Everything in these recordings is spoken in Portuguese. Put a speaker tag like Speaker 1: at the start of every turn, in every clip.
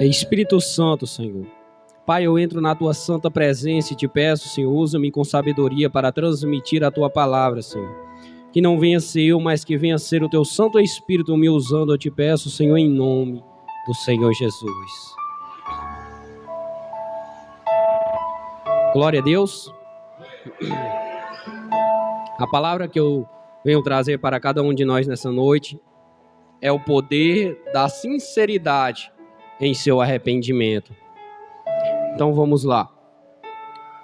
Speaker 1: Espírito Santo, Senhor. Pai, eu entro na Tua santa presença e te peço, Senhor, usa-me com sabedoria para transmitir a Tua palavra, Senhor. Que não venha ser eu, mas que venha ser o Teu Santo Espírito me usando, eu te peço, Senhor, em nome do Senhor Jesus. Glória a Deus. A palavra que eu venho trazer para cada um de nós nessa noite é o poder da sinceridade em seu arrependimento. Então vamos lá.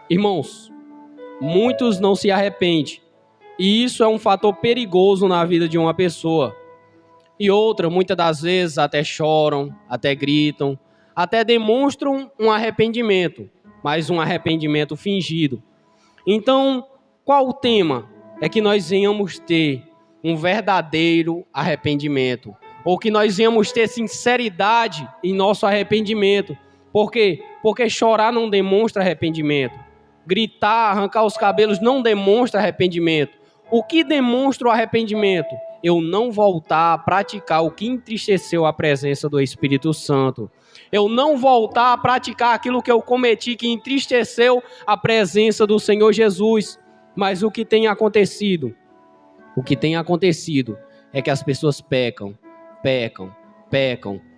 Speaker 1: Irmãos, muitos não se arrependem, e isso é um fator perigoso na vida de uma pessoa. E outra, muitas das vezes até choram, até gritam, até demonstram um arrependimento, mas um arrependimento fingido. Então, qual o tema? É que nós venhamos ter um verdadeiro arrependimento, ou que nós venhamos ter sinceridade em nosso arrependimento. Por quê? Porque chorar não demonstra arrependimento. Gritar, arrancar os cabelos não demonstra arrependimento. O que demonstra o arrependimento? Eu não voltar a praticar o que entristeceu a presença do Espírito Santo. Eu não voltar a praticar aquilo que eu cometi, que entristeceu a presença do Senhor Jesus. Mas o que tem acontecido? O que tem acontecido é que as pessoas pecam.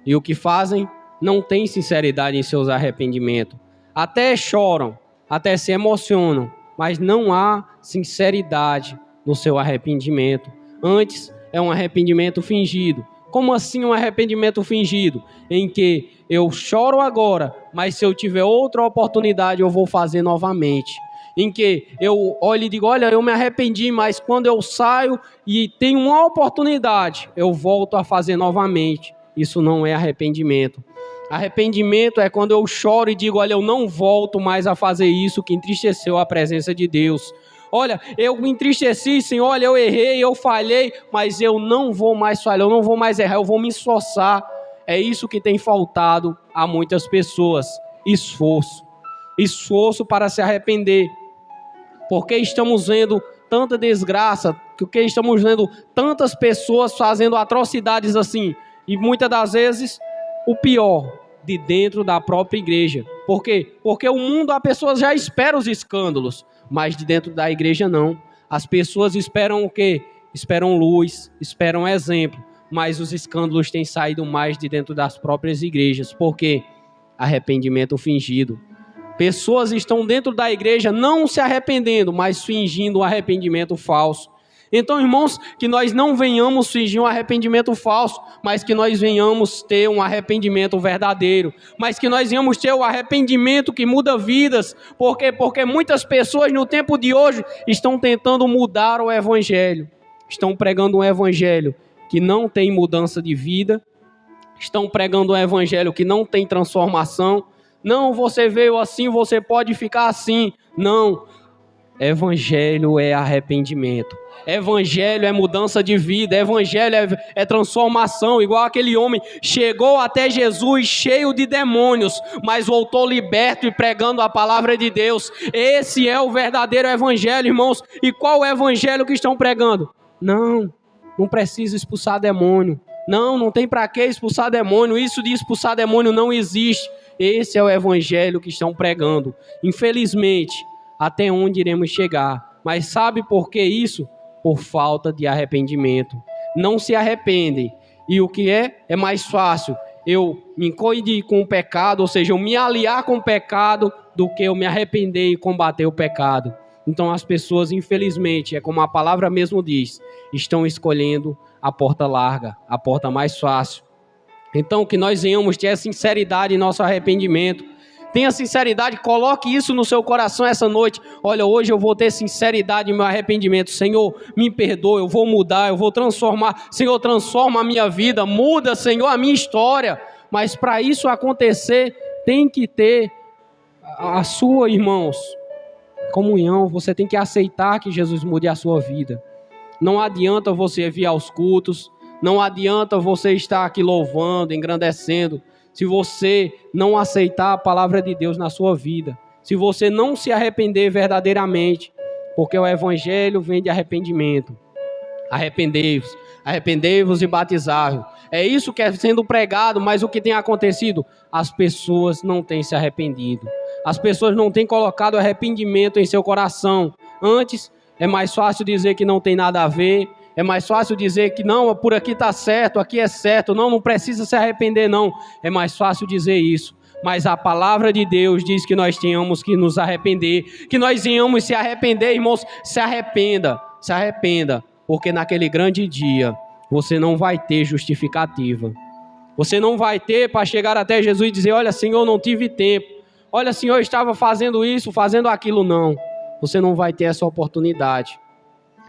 Speaker 1: E o que fazem? Não tem sinceridade em seus arrependimentos. Até choram, até se emocionam, mas não há sinceridade no seu arrependimento. Antes, é um arrependimento fingido. Como assim um arrependimento fingido? Em que eu choro agora, mas se eu tiver outra oportunidade, eu vou fazer novamente. Em que eu olho e digo, olha, eu me arrependi, mas quando eu saio e tenho uma oportunidade, eu volto a fazer novamente. Isso não é arrependimento. Arrependimento é quando eu choro e digo, olha, eu não volto mais a fazer isso que entristeceu a presença de Deus. Olha, eu me entristeci, Senhor, olha, eu errei, eu falhei, mas eu não vou mais falhar, eu não vou mais errar, eu vou me esforçar. É isso que tem faltado a muitas pessoas, esforço para se arrepender. Porque estamos vendo tanta desgraça, porque estamos vendo tantas pessoas fazendo atrocidades assim, e muitas das vezes, o pior, de dentro da própria igreja. Por quê? Porque o mundo, a pessoa já espera os escândalos, mas de dentro da igreja não. As pessoas esperam o quê? Esperam luz, esperam exemplo, mas os escândalos têm saído mais de dentro das próprias igrejas. Por quê? Arrependimento fingido. Pessoas estão dentro da igreja não se arrependendo, mas fingindo um arrependimento falso. Então, irmãos, que nós não venhamos fingir um arrependimento falso, mas que nós venhamos ter um arrependimento verdadeiro. Mas que nós venhamos ter o arrependimento que muda vidas. Por quê? Porque muitas pessoas no tempo de hoje estão tentando mudar o evangelho. Estão pregando um evangelho que não tem mudança de vida. Estão pregando um evangelho que não tem transformação. Não, você veio assim, você pode ficar assim. Não. Evangelho é arrependimento. Evangelho é mudança de vida. Evangelho é transformação. Igual aquele homem chegou até Jesus cheio de demônios, mas voltou liberto e pregando a palavra de Deus. Esse é o verdadeiro evangelho, irmãos. E qual o evangelho que estão pregando? Não precisa expulsar demônio. Não tem para que expulsar demônio. Isso de expulsar demônio não existe. Esse é o evangelho que estão pregando. Infelizmente, até onde iremos chegar? Mas sabe por que isso? Por falta de arrependimento. Não se arrependem. E o que é? É mais fácil eu me encoidir com o pecado, ou seja, eu me aliar com o pecado, do que eu me arrepender e combater o pecado. Então as pessoas, infelizmente, é como a palavra mesmo diz, estão escolhendo a porta larga, a porta mais fácil. Então que nós venhamos ter sinceridade em nosso arrependimento. Tenha sinceridade, coloque isso no seu coração essa noite. Olha, hoje eu vou ter sinceridade no meu arrependimento. Senhor, me perdoe, eu vou mudar, eu vou transformar. Senhor, transforma a minha vida, muda, Senhor, a minha história. Mas para isso acontecer, tem que ter a sua, irmãos, comunhão. Você tem que aceitar que Jesus mude a sua vida. Não adianta você vir aos cultos, não adianta você estar aqui louvando, engrandecendo, se você não aceitar a palavra de Deus na sua vida, se você não se arrepender verdadeiramente, porque o evangelho vem de arrependimento. Arrependei-vos, arrependei-vos e batizai-vos. É isso que é sendo pregado, mas o que tem acontecido? As pessoas não têm se arrependido. As pessoas não têm colocado arrependimento em seu coração. Antes, é mais fácil dizer que não tem nada a ver. É mais fácil dizer que não, por aqui está certo, aqui é certo. Não precisa se arrepender, não. É mais fácil dizer isso. Mas a palavra de Deus diz que nós tenhamos que nos arrepender. Que nós venhamos se arrepender, irmãos. Se arrependa, se arrependa. Porque naquele grande dia, você não vai ter justificativa. Você não vai ter para chegar até Jesus e dizer: olha, Senhor, não tive tempo. Olha, Senhor, eu estava fazendo isso, fazendo aquilo. Não. Você não vai ter essa oportunidade.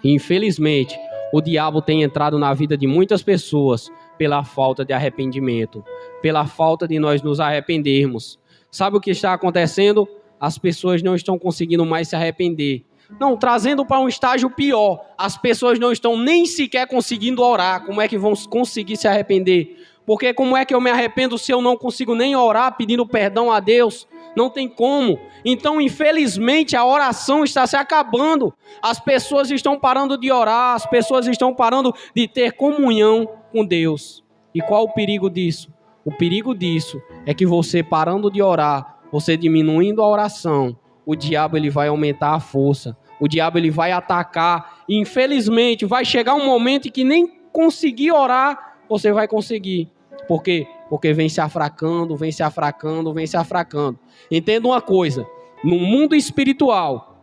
Speaker 1: E, infelizmente, o diabo tem entrado na vida de muitas pessoas pela falta de arrependimento, pela falta de nós nos arrependermos. Sabe o que está acontecendo? As pessoas não estão conseguindo mais se arrepender. Não, trazendo para um estágio pior, as pessoas não estão nem sequer conseguindo orar. Como é que vão conseguir se arrepender? Porque como é que eu me arrependo se eu não consigo nem orar pedindo perdão a Deus? Não tem como. Então, infelizmente, a oração está se acabando. As pessoas estão parando de orar, as pessoas estão parando de ter comunhão com Deus. E qual o perigo disso? O perigo disso é que você parando de orar, você diminuindo a oração, o diabo ele vai aumentar a força. O diabo ele vai atacar. E, infelizmente, vai chegar um momento em que nem conseguir orar, você vai conseguir. Por quê? Porque vem se afracando, vem se afracando, vem se afracando. Entenda uma coisa, no mundo espiritual,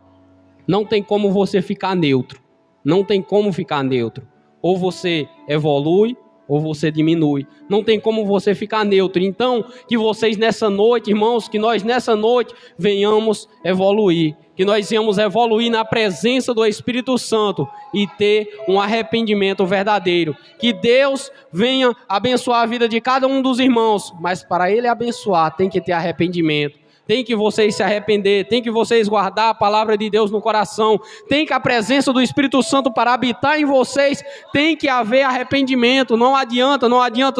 Speaker 1: não tem como você ficar neutro. Não tem como ficar neutro. Ou você evolui, ou você diminui. Não tem como você ficar neutro. Então, que vocês nessa noite, irmãos, que nós nessa noite venhamos evoluir. Que nós venhamos evoluir na presença do Espírito Santo e ter um arrependimento verdadeiro. Que Deus venha abençoar a vida de cada um dos irmãos. Mas para Ele abençoar, tem que ter arrependimento. Tem que vocês se arrepender, tem que vocês guardar a palavra de Deus no coração, tem que a presença do Espírito Santo para habitar em vocês, tem que haver arrependimento. Não adianta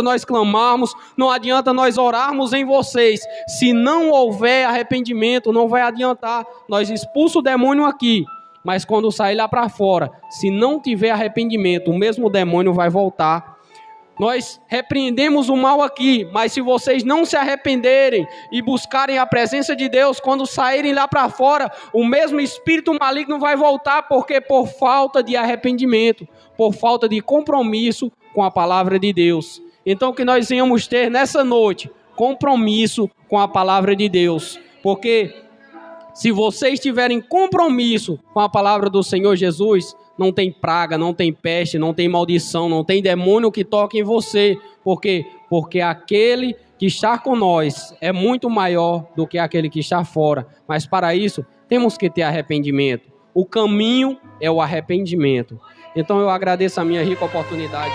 Speaker 1: nós clamarmos, não adianta nós orarmos em vocês, se não houver arrependimento, não vai adiantar. Nós expulsamos o demônio aqui, mas quando sair lá para fora, se não tiver arrependimento, o mesmo demônio vai voltar. Nós repreendemos o mal aqui, mas se vocês não se arrependerem e buscarem a presença de Deus, quando saírem lá para fora, o mesmo espírito maligno vai voltar, porque por falta de arrependimento, por falta de compromisso com a palavra de Deus. Então que nós venhamos ter nessa noite compromisso com a palavra de Deus, porque se vocês tiverem compromisso com a palavra do Senhor Jesus, não tem praga, não tem peste, não tem maldição, não tem demônio que toque em você. Por quê? Porque aquele que está com nós é muito maior do que aquele que está fora. Mas para isso, temos que ter arrependimento. O caminho é o arrependimento. Então eu agradeço a minha rica oportunidade.